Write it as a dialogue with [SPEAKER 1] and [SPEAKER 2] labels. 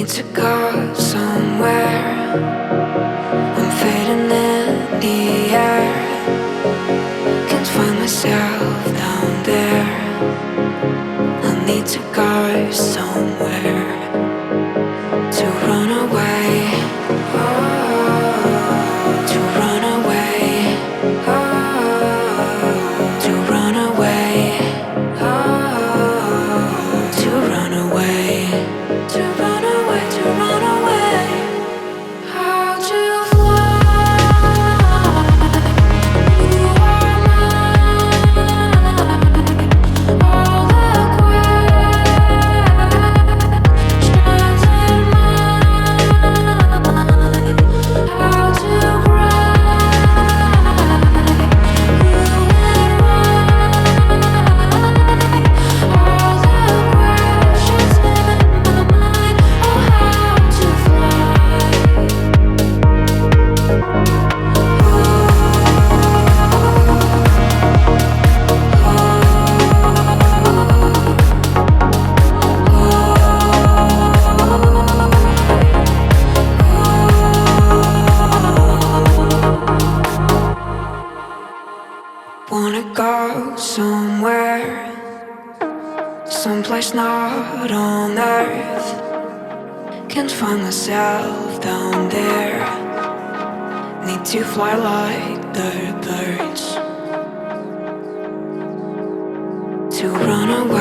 [SPEAKER 1] need to go somewhere. I'm fading in the air. Can't find myself down there. I need to go somewhere to run away. Oh, to run away. Oh, to run away. Oh, to run away. To run away, to run away. How to fly? You are mine. All the questions in my mind. How to cry? You and I. All the questions in my mind. Oh, how to fly? Wanna go somewhere, someplace not on earth. Can't find myself down there. Need to fly like the birds to run away.